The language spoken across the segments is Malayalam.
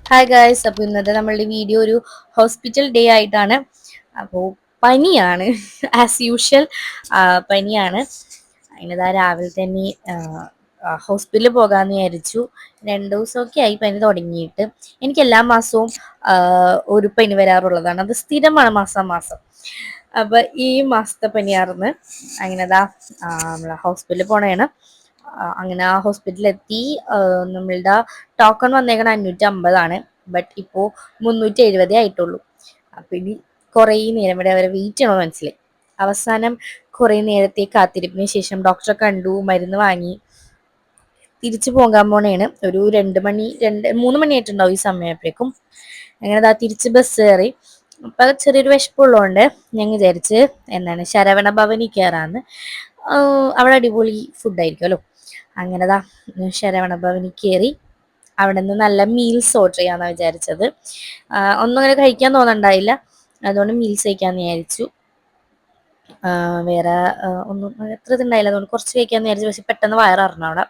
ഹായ് ഗായ്സ്, അപ്പോൾ ഇന്നത്തെ നമ്മളുടെ വീഡിയോ ഒരു ഹോസ്പിറ്റൽ ഡേ ആയിട്ടാണ്. അപ്പോൾ പനിയാണ് ആസ് യൂഷ്വൽ. പനിയാണ്. അതിനതാ രാവിലെ തന്നെ ഹോസ്പിറ്റലിൽ പോകാമെന്ന് വിചാരിച്ചു. 2 ദിവസമൊക്കെ ആയി പനി തുടങ്ങിയിട്ട്. എനിക്ക് എല്ലാ മാസവും ഒരു പനി വരാറുള്ളതാണ്. അത് സ്ഥിരമാണ് മാസം മാസം. അപ്പം ഈ മാസത്തെ പനിയാർന്ന്. അങ്ങനെതാ നമ്മളെ ഹോസ്പിറ്റലിൽ പോണേണ്. അങ്ങനെ ആ ഹോസ്പിറ്റലിൽ എത്തി. നമ്മളുടെ ടോക്കൺ വന്നേക്കണ 550 ബട്ട് ഇപ്പോൾ 370 ആയിട്ടുള്ളൂ. അപ്പം ഇനി കുറേ നേരം ഇവിടെ അവരെ വെയിറ്റ് ചെയ്യണമെന്ന് മനസ്സിലായി. അവസാനം കുറേ നേരത്തെ കാത്തിരിപ്പിന് ശേഷം ഡോക്ടറെ കണ്ടു, മരുന്ന് വാങ്ങി തിരിച്ചു പോകാൻ പോണേണ്. ഒരു 3 മണി ആയിട്ടുണ്ടാവും ഈ സമയപ്പോഴേക്കും. അങ്ങനെ അതാ തിരിച്ച് ബസ് കയറി. അപ്പം ചെറിയൊരു വിശപ്പുള്ളതുകൊണ്ട് ഞാൻ വിചാരിച്ച് ശരവണ ഭവനിൽ കയറാന്ന്. അവിടെ അടിപൊളി ഫുഡായിരിക്കുമല്ലോ. അങ്ങനെതാ ശരവണ ഭവനിൽ കയറി. അവിടെ നിന്ന് നല്ല മീൽസ് ഓർഡർ ചെയ്യാമെന്നാണ് വിചാരിച്ചത്. ഒന്നും അങ്ങനെ കഴിക്കാൻ തോന്നണ്ടായില്ല. അതുകൊണ്ട് മീൽസ് കഴിക്കാമെന്ന് വിചാരിച്ചു. വേറെ ഒന്നും എത്ര ഇതുണ്ടായില്ല. അതുകൊണ്ട് കുറച്ച് കഴിക്കാമെന്ന് വിചാരിച്ചു. പക്ഷെ പെട്ടെന്ന് വയറിറങ്ങണം അവിടെ.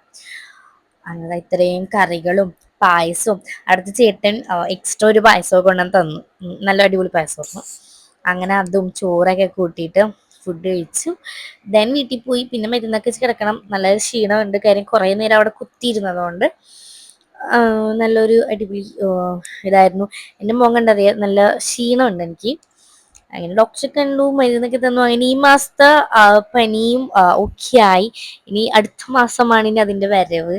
അങ്ങനെ ഇത്രയും കറികളും പായസവും അടുത്ത ചേട്ടൻ എക്സ്ട്രാ ഒരു പായസമൊക്കെ കൊണ്ടുവന്ന് തന്നു. നല്ല അടിപൊളി പായസമായിരുന്നു. അങ്ങനെ അതും ചോറൊക്കെ കൂട്ടിയിട്ട് ഫുഡ് കഴിച്ചു. ദെൻ വീട്ടിൽ പോയി പിന്നെ മരുന്നൊക്കെ കിടക്കണം. നല്ല ക്ഷീണമുണ്ട്. കാര്യം കുറേ നേരം അവിടെ കുത്തിയിരുന്നതുകൊണ്ട് നല്ലൊരു അടിപൊളി ഇതായിരുന്നു. എൻ്റെ മുഖം കണ്ടറിയാം, നല്ല ക്ഷീണമുണ്ട് എനിക്ക്. അങ്ങനെ ഡോക്ടറെ കണ്ടു, മരുന്നൊക്കെ തന്നു. അങ്ങനെ ഈ മാസത്തെ പനിയും ഒക്കെ ആയി. ഇനി അടുത്ത മാസമാണ് ഇനി അതിൻ്റെ വരവ്.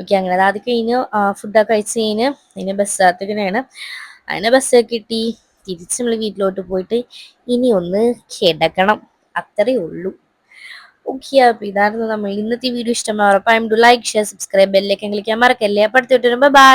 ഓക്കെ, അങ്ങനെ അത് കഴിഞ്ഞ് ഫുഡൊക്കെ കഴിച്ച് കഴിഞ്ഞ് ഇനി ബസ്സിനകത്തേക്കാണ്. അങ്ങനെ ബസ്സൊക്കെ കിട്ടി. തിരിച്ച് നമ്മൾ വീട്ടിലോട്ട് പോയിട്ട് ഇനി ഒന്ന് കിടക്കണം. അത്രയേ ഉള്ളൂ. ഓക്കെ, അപ്പോൾ ഇതായിരുന്നു നമ്മൾ ഇന്നത്തെ വീഡിയോ. ഇഷ്ടമായി ഉറപ്പായും ലൈക്ക്, ഷെയർ, സബ്സ്ക്രൈബ്, ബെല്ലൈക്കൻ ക്ലിക്ക് ചെയ്യാൻ മറക്കല്ലേ. അപ്പോൾ അടുത്ത് വിട്ട് വരുമ്പോൾ ബൈ.